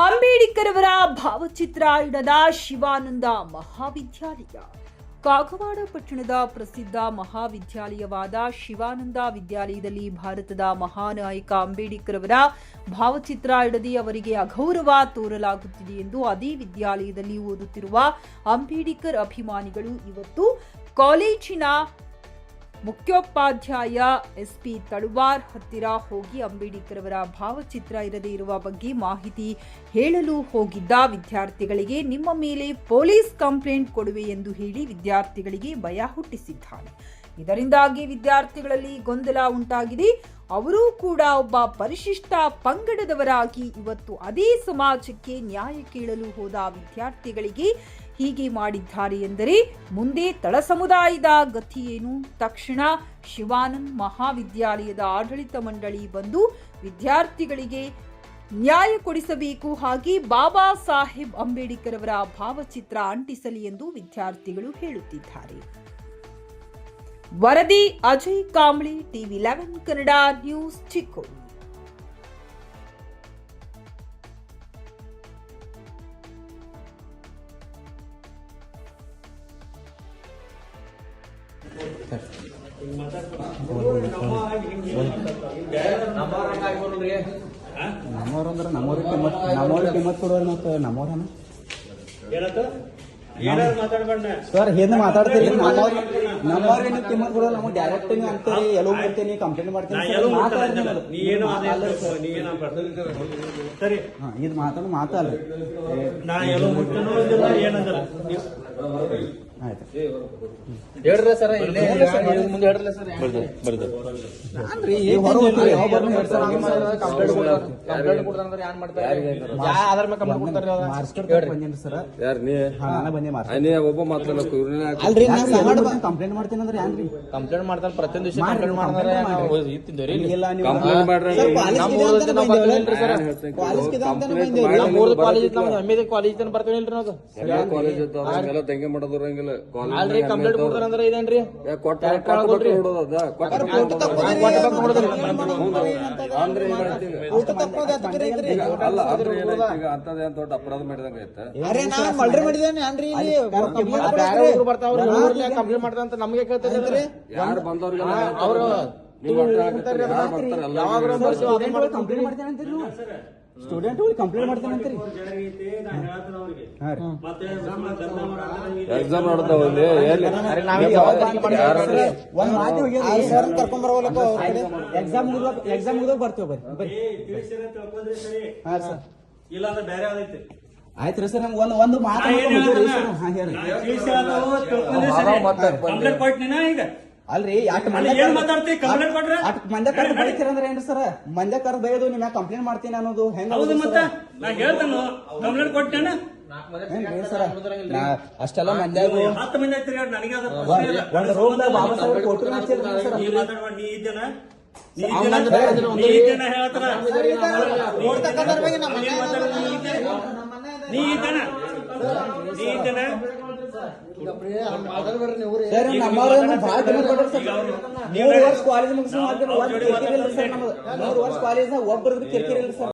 ಅಂಬೇಡ್ಕರ್ ಅವರ ಭಾವಚಿತ್ರ ಇಡದ ಶಿವಾನಂದ ಮಹಾವಿದ್ಯಾಲಯ. ಕಾಗವಾಡ ಪಟ್ಟಣದ ಪ್ರಸಿದ್ಧ ಮಹಾವಿದ್ಯಾಲಯವಾದ ಶಿವಾನಂದ ವಿದ್ಯಾಲಯದಲ್ಲಿ ಭಾರತದ ಮಹಾನಾಯಕ ಅಂಬೇಡ್ಕರ್ ಅವರ ಭಾವಚಿತ್ರ ಇಡದೆ ಅವರಿಗೆ ಅಗೌರವ ತೋರಲಾಗುತ್ತಿದೆ ಎಂದು ಅದೇ ವಿದ್ಯಾಲಯದಲ್ಲಿ ಓದುತ್ತಿರುವ ಅಂಬೇಡ್ಕರ್ ಅಭಿಮಾನಿಗಳು ಇವತ್ತು ಕಾಲೇಜಿನ ಮುಖ್ಯೋಪಾಧ್ಯಾಯ ಎಸ್ಪಿ ತಳುವಾರ್ ಹತ್ತಿರ ಹೋಗಿ ಅಂಬೇಡ್ಕರ್ ಅವರ ಭಾವಚಿತ್ರ ಇರದೇ ಇರುವ ಬಗ್ಗೆ ಮಾಹಿತಿ ಹೇಳಲು ಹೋಗಿದ್ದ ವಿದ್ಯಾರ್ಥಿಗಳಿಗೆ ನಿಮ್ಮ ಮೇಲೆ ಪೊಲೀಸ್ ಕಂಪ್ಲೇಂಟ್ ಕೊಡುವೆ ಎಂದು ಹೇಳಿ ವಿದ್ಯಾರ್ಥಿಗಳಿಗೆ ಭಯ ಹುಟ್ಟಿಸಿದ್ದಾನೆ. ಇದರಿಂದಾಗಿ ವಿದ್ಯಾರ್ಥಿಗಳಲ್ಲಿ ಗೊಂದಲ ಉಂಟಾಗಿದೆ. ಅವರೂ ಕೂಡ ಒಬ್ಬ ಪರಿಶಿಷ್ಟ ಪಂಗಡದವರಾಗಿ ಇವತ್ತು ಅದೇ ಸಮಾಜಕ್ಕೆ ನ್ಯಾಯ ಕೇಳಲು ಹೋದ ವಿದ್ಯಾರ್ಥಿಗಳಿಗೆ ಹೀಗೆ ಮಾಡಿದ್ದಾರೆ ಎಂದರೆ ಮುಂದೆ ತಳ ಸಮುದಾಯದ ಗತಿ ಏನು? ತಕ್ಷಣ ಶಿವಾನಂದ್ ಮಹಾವಿದ್ಯಾಲಯದ ಆಡಳಿತ ಮಂಡಳಿ ಬಂದು ವಿದ್ಯಾರ್ಥಿಗಳಿಗೆ ನ್ಯಾಯ ಕೊಡಿಸಬೇಕು, ಹಾಗೆ ಬಾಬಾ ಸಾಹೇಬ್ ಅಂಬೇಡ್ಕರ್ ಅವರ ಭಾವಚಿತ್ರ ಅಂಟಿಸಲಿ ಎಂದು ವಿದ್ಯಾರ್ಥಿಗಳು ಹೇಳುತ್ತಿದ್ದಾರೆ. ವರದಿ ಅಜಯ್ ಕಾಂಬ್ಳಿ, ಟಿವಿ 11 ಕನ್ನಡ ನ್ಯೂಸ್, ಚಿಕ್ಕೋಡಿ. ನಮ್ಮವ್ರಂದ್ರೆ ನಮ್ಮವ್ರ ಕಿಮ್ಮತ್ ಕೊಡೋರು ಮತ್ತು ನಮ್ಮವ್ರನ ಸರ್ ಹಿಂದೆ ಮಾತಾಡ್ತೀರಿ. ನಮ್ಮವ್ರಿಗೆ ನೀವು ಕಿಮ್ಮತ್ ಕೊಡೋರು, ನಮಗೆ ಡೈರೆಕ್ಟ್ ನೀವು ಅಂತೀರಿ, ಎಲ್ಲೋ ಬರ್ತೀನಿ ಕಂಪ್ಲೇಂಟ್ ಮಾಡ್ತೀನಿ. ಇದು ಮಾತಾಡೋ ಮಾತಲ್ರಿ. ಆಯ್ತು ಹೇಳ್ರಿ ಸರ್, ಮುಂದೆ ಹೇಳ್ರಲ್ಲ ಸರ್. ಕಂಪ್ಲೇಂಟ್ ಮಾಡ್ತೀನಿ ಅಂದ್ರೆ ಏನ್ರಿ? ಕಂಪ್ಲೇಂಟ್ ಮಾಡ್ತಾರೆ ಪ್ರತಿಯೊಂದು ದಿವಸ ಕಂಪ್ಲೇಂಟ್ ಮಾಡ್ತಾರೆ. ಕಾಲೇಜ್ ತನ ಬರ್ತೀವಿ ನಾವು. ತಂಗಿ ಮಾಡೋದ್ರಂಗಿಲ್ಲ ಕಂಪ್ಲೇಂಟ್ ಕೊಡ್ತಾರಂದ್ರೆ ಇದೇನ್ರಿ? ಅಂತದೇನ್ ದೊಡ್ಡ ಅಪರಾಧ ಮಾಡಿದಂಗ ಐತೆ. ಕಂಪ್ಲೇಂಟ್ ಮಾಡ್ತಾರಂತ ನಮ್ಗೆ ಕೇಳ್ತಾರೆ. ಯಾರು ಬಂದವ್ರಿಗೆ ಅವರು ಕಂಪ್ಲೇಂಟ್ ಮಾಡ್ತೇನೆ ಅಂತೀರಿ, ಸ್ಟೂಡೆಂಟ್ ಕಂಪ್ಲೇಂಟ್ ಮಾಡ್ತೇನೆ ಅಂತೀರಿ. ಎಕ್ಸಾಮ್ ನೋಡ್ತಾವ ಎಕ್ಸಾಮ್ ಮುಗಿದಾಗ ಬರ್ತೇವೆ ಬರ್ರಿ. ಆಯ್ತ್ರಿ ಸರ್, ನಮ್ಗೆ ಒಂದು ಮಾತು ಅಲ್ರಿ. ಮಂದ್ಯ ಕರ್ ಬೈತೀರಂದ್ರೆ ಏನ್ರಿ ಸರ್? ಮಂದ್ಯ ಕರ್ ಬೈಯೋದು ನಿಮ್ಗೆ ಕಂಪ್ಲೇಂಟ್ ಮಾಡ್ತೀನಿ ಅನ್ನೋದು ಹೆಂಗ? ಅಷ್ಟೆಲ್ಲ ಮಂದ್ಯಾಗ ಒಂದು ರೂಮ್ದಾಗ ಬಾಬಾ ಸಾಹೇಬ್ ಫೋಟೋ ಸರ್ ನಮ್ಮವ್ರ ಭಾಳ ಕಿಮ್ಮತ್ ಕೊಡ್ರಿ ಸರ್. 3 ವರ್ಷ ಕಾಲೇಜ್ ಮುಗಿಸ್ 3 ವರ್ಷ ಕಾಲೇಜ್ ಒಬ್ಬರದ್ದು ಕಿರಿಕಿರಿ ಇಲ್ಲ ಸರ್.